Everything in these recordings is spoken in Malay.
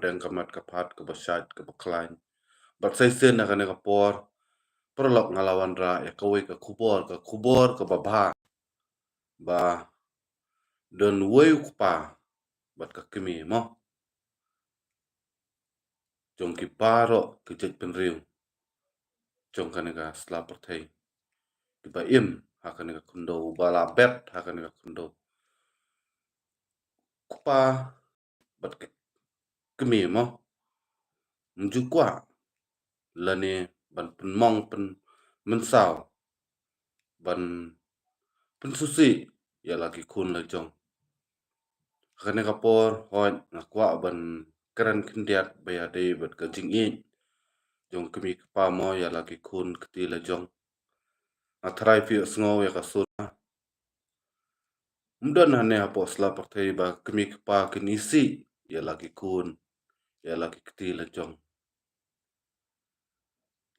pedang kamat kapat ke basyat ke baklain. Bat sai sen na kane kapor perlok ngalawan ra ya kawai ke kubor ke babha ba don wei kupa bat ka kimi mo jong ki paro ki jet penriu jong kane ka slapper thai ki ba im ha kane ka kundo bala bet ha kane ka kundo kupa bat ka kimi mo mju kwa lane ban pen mong pen mensau ban pen susi ya lagi kun la jong kane kapor hoi na kwa ban keren kindiat baya de bat ka jing i jong kimi kapa mo ya lagi kun kti la jong atrai pi sngo ya ka sura mdon hane hapo sla parthei ba kimi kapa kinisi ya lagi kun ya lagi kti la jong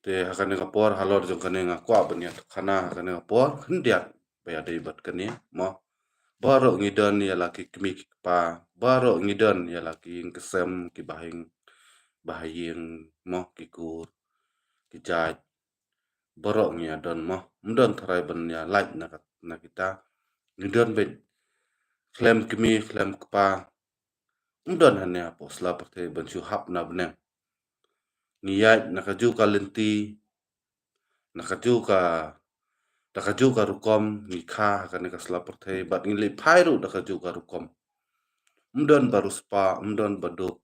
te hakane kapor halor jong kane nga kwa ban ya khana hakane kapor kindiat baya de bat kane mo baro ngidon ya lagi kimi kapa baro ngidon ya lagi kesem ki bahing mo kikur kijaj borok nya don mo mdon tharai ban ya laj na kita ngidon ben klem kimi klem kpa mdon hanya po sla perte ban chu hap na bne ngiyaj nakaju ka lenti nakaju ka rukom ni kha ka ne ka sla perte bat ngi le phairu nakaju ka rukom mdon baru spa mdon baduk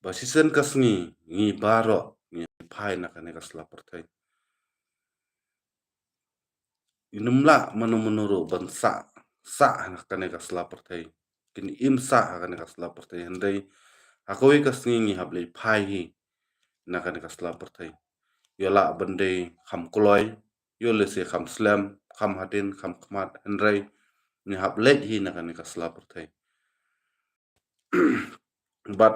ba sisen kasngi ngi baro ngi phai na ka ne ka sla perte inumla menuru bansa sa kane ka sla perthei kini im sa kane ka sla perthei handai akoi ka sngi hablei phai hi na kane ka sla perthei yola bande kham kloi yole se kham slam kham hadin kham khmat handrai ni hablei hi na kane ka sla perthei bat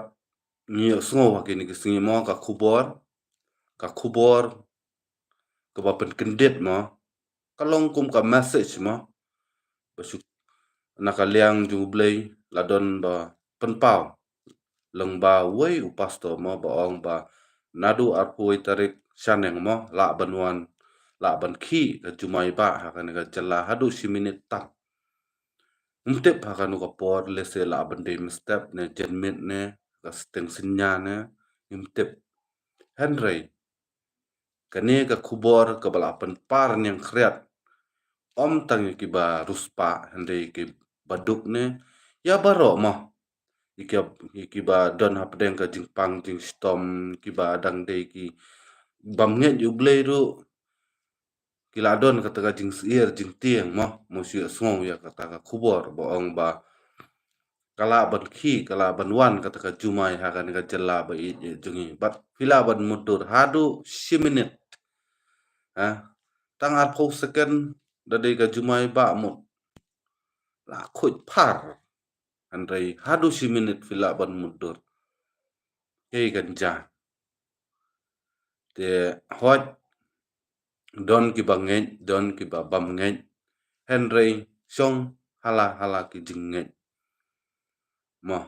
ni sngo wa kini ki sngi mo ka khubor ka ba pen kendet mo kalong kum ka message mo basuk nakaliang jublei ladon ba penpau leng ba wei u pastor mo ba ong ba nadu arpui tarik shaneng mo la banwan la ban khi ka jumai ba ha kan ka jala hadu si minute tak umtep ha kan ka por le se la ban de step ne jenmit ne ka steng sinya ne umtep henry kane ka khubor ka bala penpar yang khriat om tang ki ba ruspa hande ki baduk ne ya baro mo iki ba don hapdeng ka jingpang jing storm ki ba dang de ki bamnge jublei ru ki la don ka ta jing sier jing tieng mo si sngo ya ka ta khubor bo ong ba kala ban khi kala ban wan ka ta jumai ha kan ka jela ba i jungi bat pila ban mudur hadu siminit ha tang ar pho second da de ka jumai ba mo la khut par andai hadu si minute fila ban mudur hei ganja te hot don ki bangen don ki ba bam ngen henry song hala ki jingen mo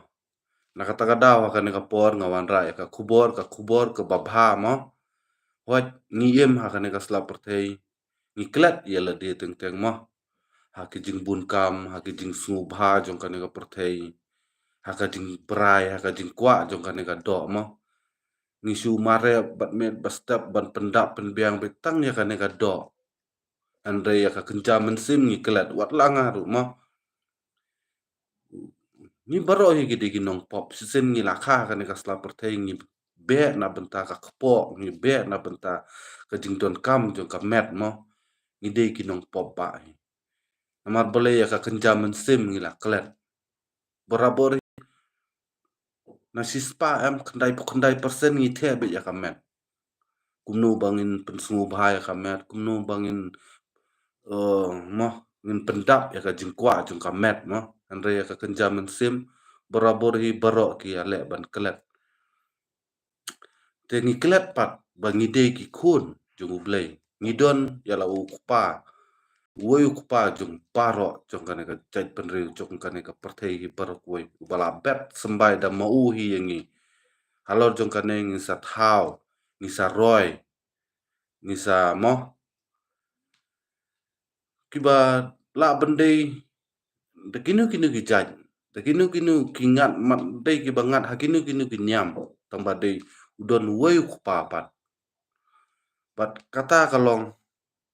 nakataka daw ka ni kapor ngawan ra ka khubor ka babha mo hot ngiem ha ka ni ka slap perthei ngiklat yela de teng mo ha ki jing bun kam ha ki jing su bha jong ka ni ka perthei ha ka jing prai ha ka jing kwa jong ka ni ka do mo ni su mare bat met bastap ban pendap penbiang betang ya ka ni ka do andre ya ka kenja mensim ngiklat wat langaru mo ni baro hi gidi ginong pop sisen ngi lakha ka ni ka sla perthei ngi be na benta ka kpo ngi be na benta ka jing don kam jong ka met mo ngi de ginong pop ba hi amar bole ya ka kenja mensim ngi laklet borabor na sispa em khandai persen ngi the be ya ka met kumnu bangin pensungu bhai ka met kumnu bangin mo ngin pendap ya ka jingkwa jong ka met mo andre ya ka kenja mensim borabor hi baro ki ale ban klet te ngi klet pat ba ngi de ki khun jong ublei ngi don ya la u kupa woi kupa jong paro jong ka ne ka chait penriu jong ka ne ka perthei hi baro koi bala bet sembai da mau hi yangi halor jong kane ngisa thau, ngisa roy, ngisa mo kiba la bandai de kinu ki jaj, de kinu ki ngat mat dei ki bangat ha kinu ki nyam tamba dei udon wei kupapat. Bat kata kalong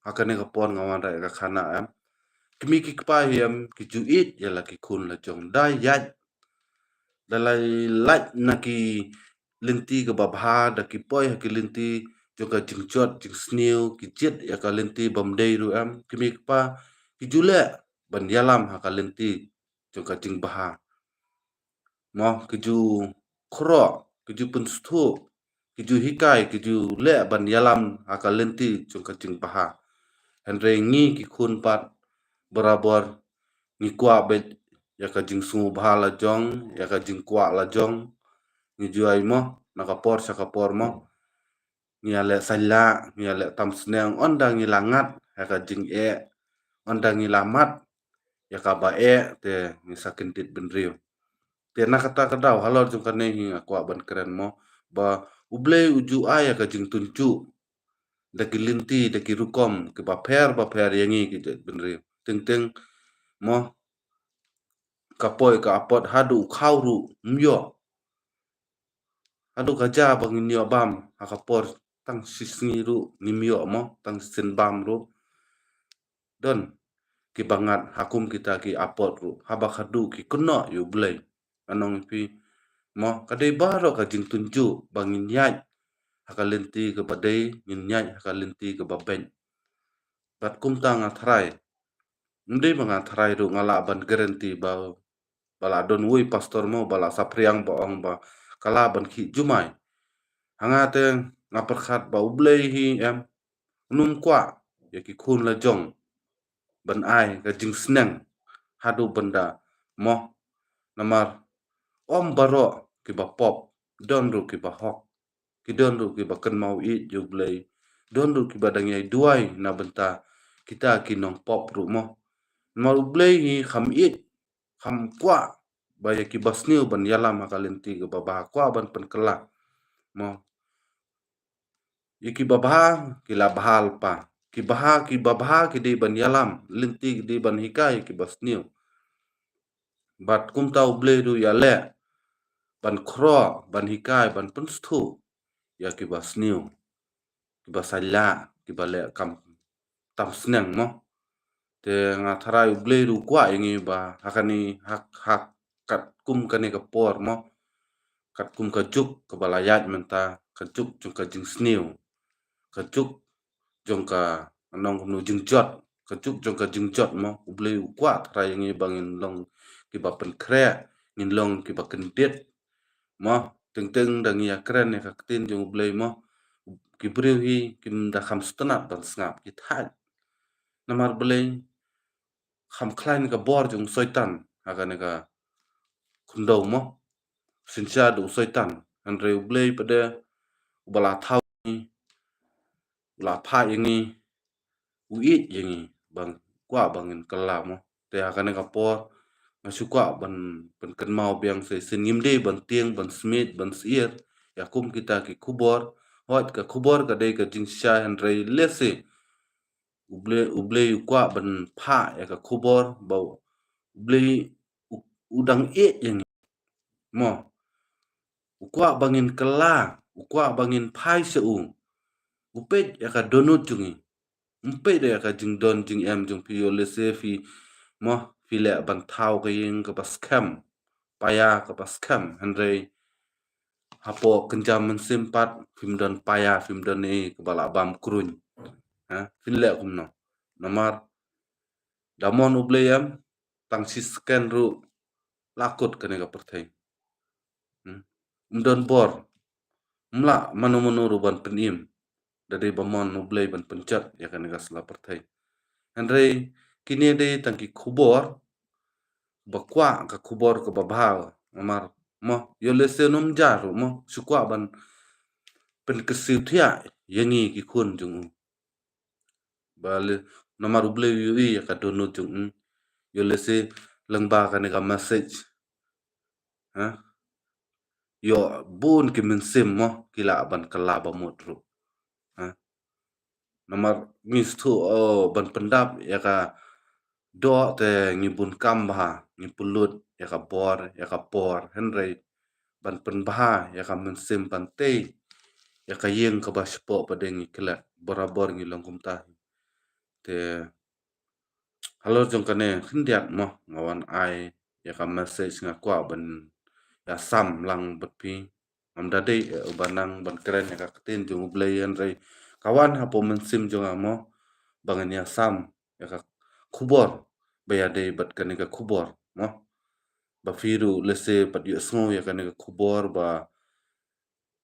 hakane ka pon ngawan dai ka khana am kimi ki kpa hiam ki juit ya la ki kun la jong dai yaj dalai laj na ki linti ka babha da ki poi ha ki linti jo ka jingchot jing snew ki jet ya ka linti bam dei ru am kimi kpa ki jule ban yalam ha ka linti jo ka jing baha mo ki ju khro ki ju pun sthu ki ju hikai ki ju le ban yalam ha ka linti jo ka jing baha Andre ngi ki kun pat berabor ngi kwa bet ya ka jing sungu bhala jong ya ka jing kwa la jong ngi juai mo nakapor sakapor mo ngi ale sala ngi ale tam sneng onda ngi langat ya ka jing onda ngi lamat ya ka ba te ngi sakin tit benrio te nakata kadau halor jong kane hi kwa ban keren mo ba uble uju ya ka jing tuncu daki linti daki rukom ke ba per yangi ki benrio teng mo kapoi ka apot hadu khawru myo hadu kaja bangin yo bam akapor tang sisngi ru nimyo mo tang sin bam ru don ki bangat hakum kita ki apot ru haba khadu ki kuno yu blai anong pi mo kadai baro ka jing tunju bangin yai hakalenti ke badai ngin yai hakalenti ke baben bat kum tang athrai ndi manga thrai ru ngala ban guarantee ba bala don wui pastor mo bala sapriang ba ong ba kala ban khi jumai hanga te ngaperkhat ba ublei hi em num kwa ya ki khun la jong ban ai ka jing sneng hadu benda mo namar om baro ki ba pop don ru ki ba hok ki don ru ki ba kan mau i jublei don ru ki ba dangai duai na benta kita ki nong pop ru mo mal ublei hi kham i kham kwa ba ya ki basniu ban yala makalenti ke ba kwa ban pen kala mo iki babha ki la bahal pa ki babha ki di ban yalam linti di ban hikai ki basniu bat kum tau ble du ya le ban khro ban hikai ban punsthu ya ki basniu ki basala ki bale kam tam sneng mo te nga tharai ble du kwa yangi ba hakani hak kat kum kane ka por mo kat kum ka juk ka balayat menta ka juk chung ka jing sniu ka juk jong ka anong nu jing jot ka juk jong ka jing jot mo uble kwa thrai ngi bangin long ki ba pen kre ngin long ki ba ken det mo teng dang ya kren ne ka tin jong uble mo ki breu hi kim da kham stana ban snap ki thai namar ble kham klain ka bor jong soitan aga ne ka kundo mo sincha du soitan andre uble pada ubala thau ni la pha yangi uit yangi bang kwa bangin kala mo te hakane ka por masukwa ban ban kan mau biang se sinim de ban tieng ban smith ban sier ya kum kita ki kubor hot ka kubor ka de ka jing sha han rei lese uble kwa ban pha ya ka kubor ba uble udang e yang mo ukwa bangin kala ukwa bangin phai se upet ya ka donut jungi umpe de ka jing don jing em jung pi yo le se fi mo fi le ban thau ka yin ka bas kam paya ka bas kam andre hapo kenjam men simpat film don paya film don e ka bala bam krun ha fin le kum no namar damon ubleyam tang si scan ru lakut kane ka perthai don bor mla manu ru ban penim dari bamon ubley ban penchat ya kane ka sla perthai andre kini de tangki khubor bakwa ka khubor ka babhal amar mo yole se num jaru mo sukwa ban pen kesiu thia yangi ki khun jung bale nomar uble yu ya ka dono jung yole se langba ka ne ka message ha yo bun ki min sim mo kila ban kala ba mutru ha nomor ngis tu ban pendap ya ka do te ngibun kam ba ngi pulut ya ka por henry ban pen bah ya ka min sim ban te ya ka yeng ka ba spo pa deng ikla borabor ngi longkum ta te halo jong kane hindiat mo ngawan ai ya ka message nga kwa ban ya sam lang bat pi am dade banang ban keren ya ka tin jong blay en rei kawan ha po men sim jong amo bangan ya sam ya ka kubor ba ya de bat kane ka kubor mo ba firu lese pat yu sngo ya kane ka kubor ba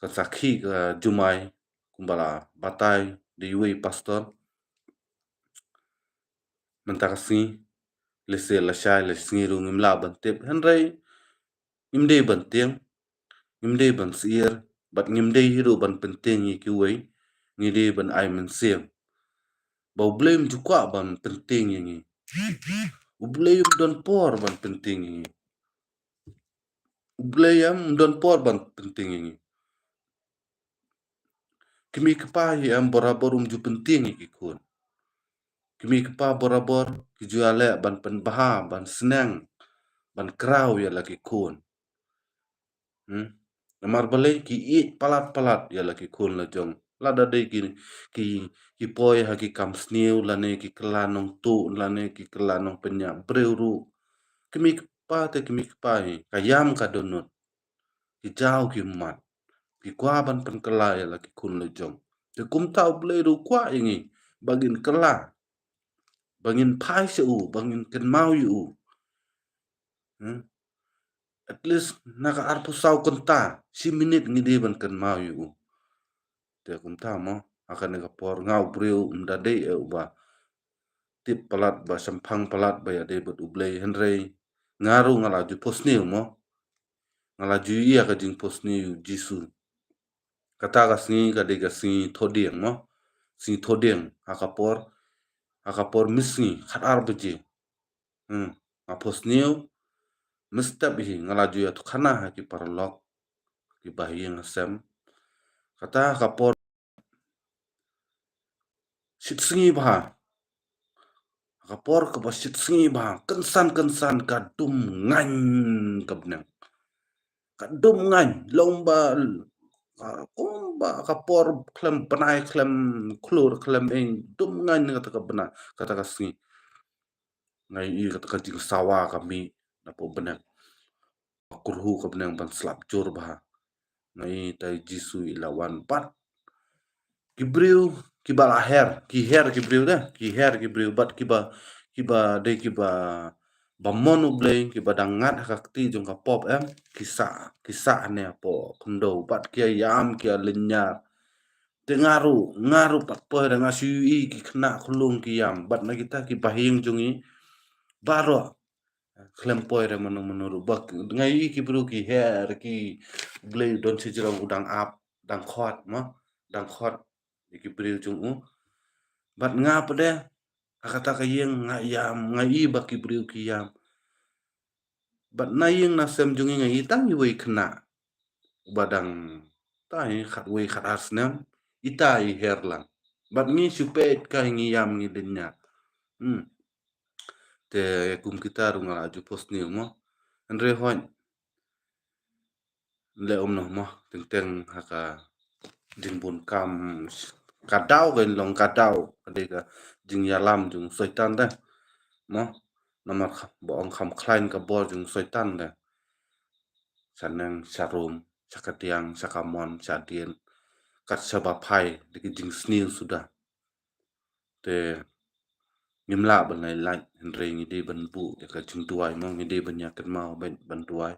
ka sakhi ka jumai kumbala batai de yui pastor mentakasi lese la shai le sngiru ngimla ban tep henrei imde ban tiang ngimde ban sier bat ngimde hiru ban penting yi kiwei ngide ban ai men siam bau blame ju kwa ban penting yi u blame don por ban penting yi u blame don por ban penting yi kimi kapa yi am borabor ju penting yi kun kimi kapa borabor ki ju ale ban pen baha ban senang ban krau ya lagi kun namar balai ki i palat ya lagi kun la jong lada de ki ki poi ha ki kam sniu la ne ki klanong tu la ne ki klanong penya breuru kimi pa te kimi pa hi kayam ka donut ki jau ki mat ki kwa ban pen kala ya lagi kun la jong te kum tau ble ru kwa ingi bagin kala bangin pai se u bangin ken mau yu at least naka arpu sau konta si minit ngidi ban ken mau yu te kum ta mo akan nega por ngau breu umdade e uba tip palat ba sampang palat ba ya de but ublei henrei ngaru ngalaju posniu mo ngalaju iya ka jing posniu jisu kata ka singi ka de ka singi thodieng mo singi thodieng akapor misngi khat arbaje a posniu mestap hi ngalaju ya tu khana ha ki parlok ki bahieng sem kata kapor sit singi bah kapor ke basit singi bah kensan kadum ngan kabnang kadum ngan lomba kumba kapor klem panai klem klur klem eng dum ngan kata kabna kata kasingi ngai i kata kajing sawa kami na po benang kurhu kabnang ban slap jur bah ngai tai jisu ilawan pat kibriu kiba aher kibriu dah kibriu bat kiba de kiba bamon ublei kiba dangat hakti jong ka pop kisa ne po kundo bat kia yam kia lenya ngaru pat po dengan sui ki kena kulung ki yam bat na kita ki bahing jongi baro klempoi re menuru bak ngai ki bru ki her ki blei don sijrong udang ap dang khot mo dang khot ki bru jong u bat nga pede akata ka yeng nga yam nga i ba ki bru ki yam bat na yeng na sem jong nga i tang i wei khna badang tai khat wei khat asnam ita i herlang bat ngi supet ka ngi yam ngi denya te kum kita runga aju posni mo andre hon le no mo teng haka jingbun kam kadau gen long kadau adega jing yalam jung soitan da mo namar bo ong kham klain ka bor jung soitan da sanang sarum sakatiang sakamon sadien kat sabapai diki jing snil sudah te ngimla ban lai lai henre ngi de ban bu ya ka jing tuai mo ngi de ban yakan mau ban tuai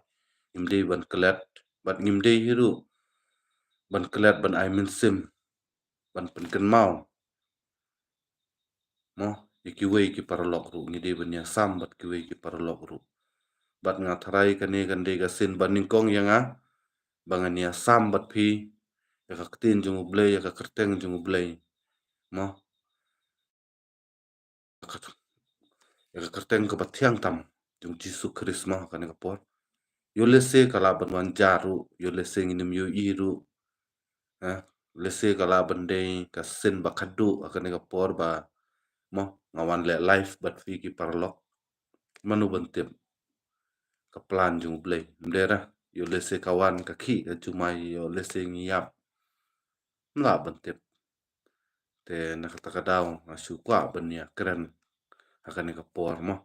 ngim de ban klet bat ngim de hiru ban klet ban ai min sim ban pen kan mau mo iki wei ki parlok ru ngi de ban ya sam bat ki wei ki parlok ru bat nga tharai kane kan de ga sin ban ning kong yanga bangan ya sam bat phi ya ka tin jung blei ya ka kerteng jung blei mo ya ka kerteng ka bathiang tam jung jisu krisma kan ka por yo lese kala ban wan jaru, yo lese nginim yo iru, lese kala bandai ka sen bakadu akan ka por ba mo ngawan le life bat fi ki parlok manu bantep ka plan jung blay mdera yo lese kawan ka ki ka jumai yo lese ngiyap mla bantep te nakatakadaw asu kwa banya keren akan ka por mo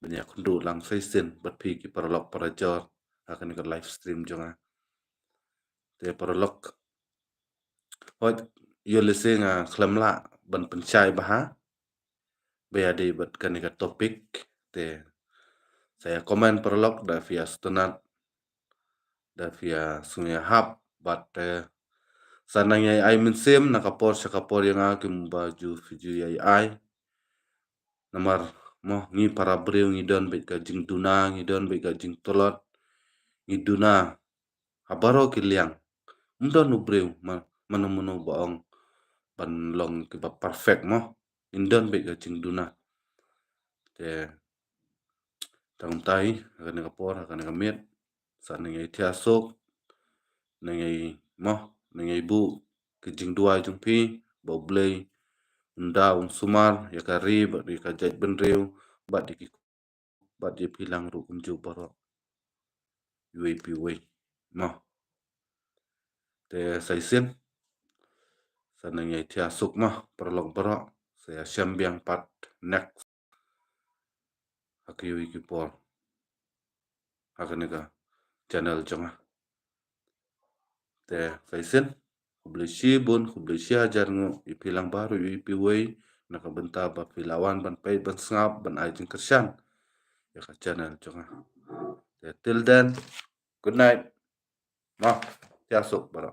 banya kundu lang faisen bat fi ki parlok parajor akan ka live stream jonga te parlok hot yo lese nga khlamla ban penchai baha bayade bat kan ka topik te saya komen parlok da via stunat da via sunya hap bat sanang yai ai mensem nakapor sakapor yang akim baju video yai ai namar mo ngi para breu ngi don bet ka jing duna ngi don bet ka jing tolot ngi duna habaro kiliang mdon nu breu manu manu baong ban long ki ba perfect mo indon bet ka jing duna te tang tai akan kapor akan kamet sanang yai tiasok nangai mo nangai bu ke jing dua jung pi bo blay unda sumar ya kari ba di ka jaj benreu ba di ki ba di pilang ru kum ju baro UAP way mo te sai sen sanang yai tiasok mo perlok baro saya syambiang pat next akiwi ki por akan ka channel jonga te sai sen kubli bun kubli ajar ngo ipilang baru UAP way nakabenta ba pilawan ban pay ban ngap ban ajing kersan ya ka channel jonga till then good night ma tiasok bara